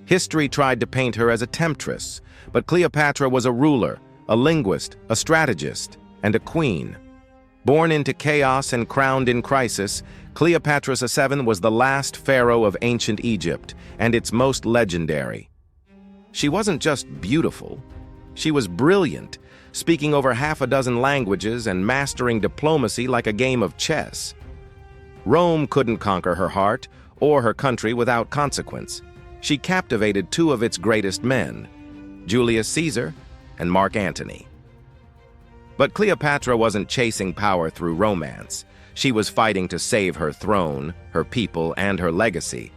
History tried to paint her as a temptress, but Cleopatra was a ruler, a linguist, a strategist, and a queen. Born into chaos and crowned in crisis, Cleopatra VII was the last pharaoh of ancient Egypt, and its most legendary. She wasn't just beautiful, she was brilliant, speaking over half a dozen languages and mastering diplomacy like a game of chess. Rome couldn't conquer her heart or her country without consequence. She captivated two of its greatest men, Julius Caesar and Mark Antony. But Cleopatra wasn't chasing power through romance. She was fighting to save her throne, her people, and her legacy.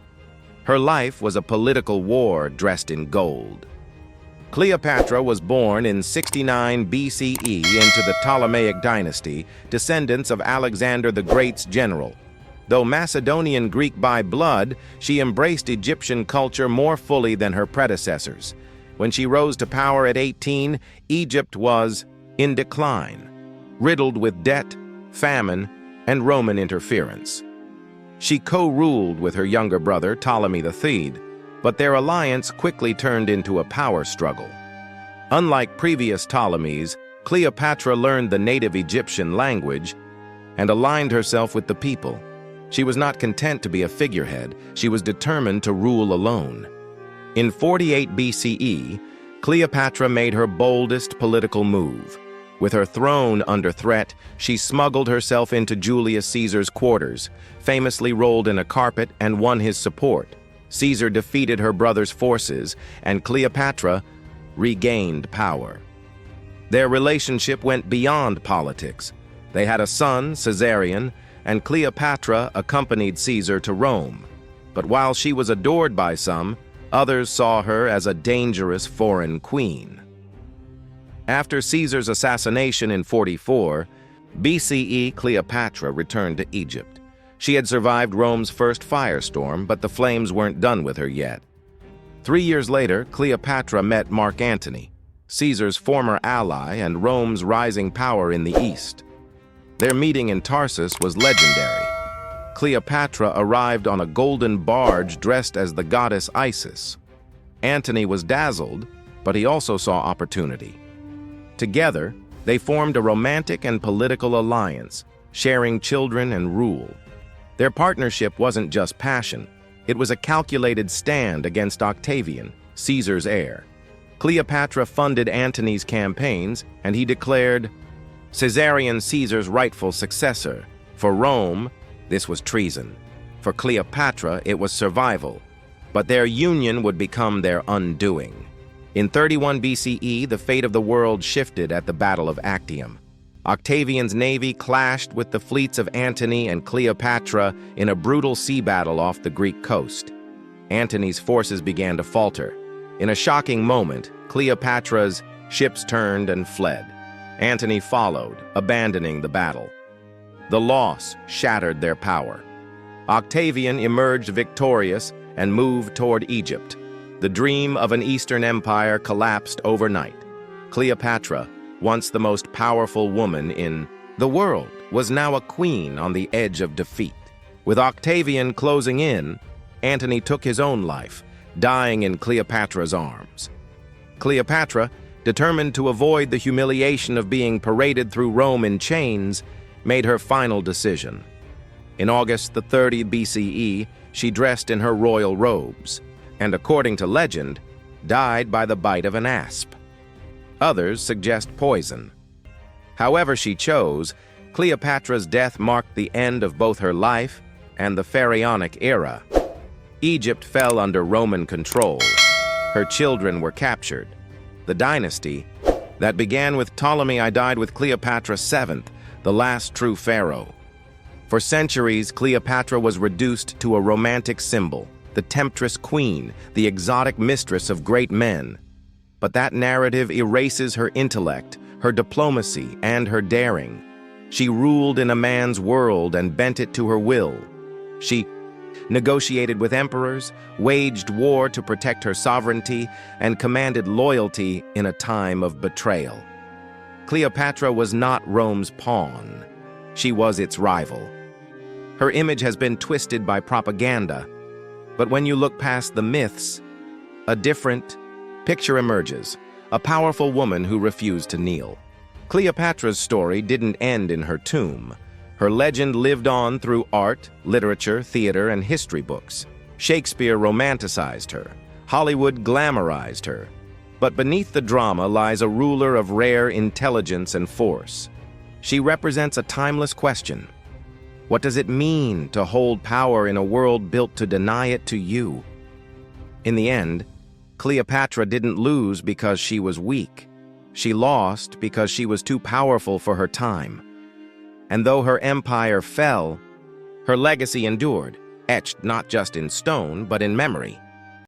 Her life was a political war dressed in gold. Cleopatra was born in 69 BCE into the Ptolemaic dynasty, descendants of Alexander the Great's general. Though Macedonian Greek by blood, she embraced Egyptian culture more fully than her predecessors. When she rose to power at 18, Egypt was in decline, riddled with debt, famine, and Roman interference. She co-ruled with her younger brother, Ptolemy III, but their alliance quickly turned into a power struggle. Unlike previous Ptolemies, Cleopatra learned the native Egyptian language and aligned herself with the people. She was not content to be a figurehead. She was determined to rule alone. In 48 BCE, Cleopatra made her boldest political move. With her throne under threat, she smuggled herself into Julius Caesar's quarters, famously rolled in a carpet, and won his support. Caesar defeated her brother's forces, and Cleopatra regained power. Their relationship went beyond politics. They had a son, Caesarion, and Cleopatra accompanied Caesar to Rome. But while she was adored by some, others saw her as a dangerous foreign queen. After Caesar's assassination in 44 BCE, Cleopatra returned to Egypt. She had survived Rome's first firestorm, but the flames weren't done with her yet. 3 years later, Cleopatra met Mark Antony, Caesar's former ally and Rome's rising power in the East. Their meeting in Tarsus was legendary. Cleopatra arrived on a golden barge dressed as the goddess Isis. Antony was dazzled, but he also saw opportunity. Together, they formed a romantic and political alliance, sharing children and rule. Their partnership wasn't just passion. It was a calculated stand against Octavian, Caesar's heir. Cleopatra funded Antony's campaigns, and he declared Caesarion Caesar's rightful successor. For Rome, this was treason. For Cleopatra, it was survival. But their union would become their undoing. In 31 BCE, the fate of the world shifted at the Battle of Actium. Octavian's navy clashed with the fleets of Antony and Cleopatra in a brutal sea battle off the Greek coast. Antony's forces began to falter. In a shocking moment, Cleopatra's ships turned and fled. Antony followed, abandoning the battle. The loss shattered their power. Octavian emerged victorious and moved toward Egypt. The dream of an Eastern empire collapsed overnight. Cleopatra, once the most powerful woman in the world, was now a queen on the edge of defeat. With Octavian closing in, Antony took his own life, dying in Cleopatra's arms. Cleopatra, determined to avoid the humiliation of being paraded through Rome in chains, made her final decision. In August 30 BCE, she dressed in her royal robes, and according to legend, died by the bite of an asp. Others suggest poison. However she chose, Cleopatra's death marked the end of both her life and the pharaonic era. Egypt fell under Roman control. Her children were captured. The dynasty that began with Ptolemy died with Cleopatra VII, the last true pharaoh. For centuries, Cleopatra was reduced to a romantic symbol, the temptress queen, the exotic mistress of great men. But that narrative erases her intellect, her diplomacy, and her daring. She ruled in a man's world and bent it to her will. She negotiated with emperors, waged war to protect her sovereignty, and commanded loyalty in a time of betrayal. Cleopatra was not Rome's pawn. She was its rival. Her image has been twisted by propaganda, but when you look past the myths, A different picture emerges, a powerful woman who refused to kneel. Cleopatra's story didn't end in her tomb. Her legend lived on through art, literature, theater, and history books. Shakespeare romanticized her. Hollywood glamorized her. But beneath the drama lies a ruler of rare intelligence and force. She represents a timeless question. What does it mean to hold power in a world built to deny it to you? In the end, Cleopatra didn't lose because she was weak. She lost because she was too powerful for her time. And though her empire fell, her legacy endured, etched not just in stone, but in memory.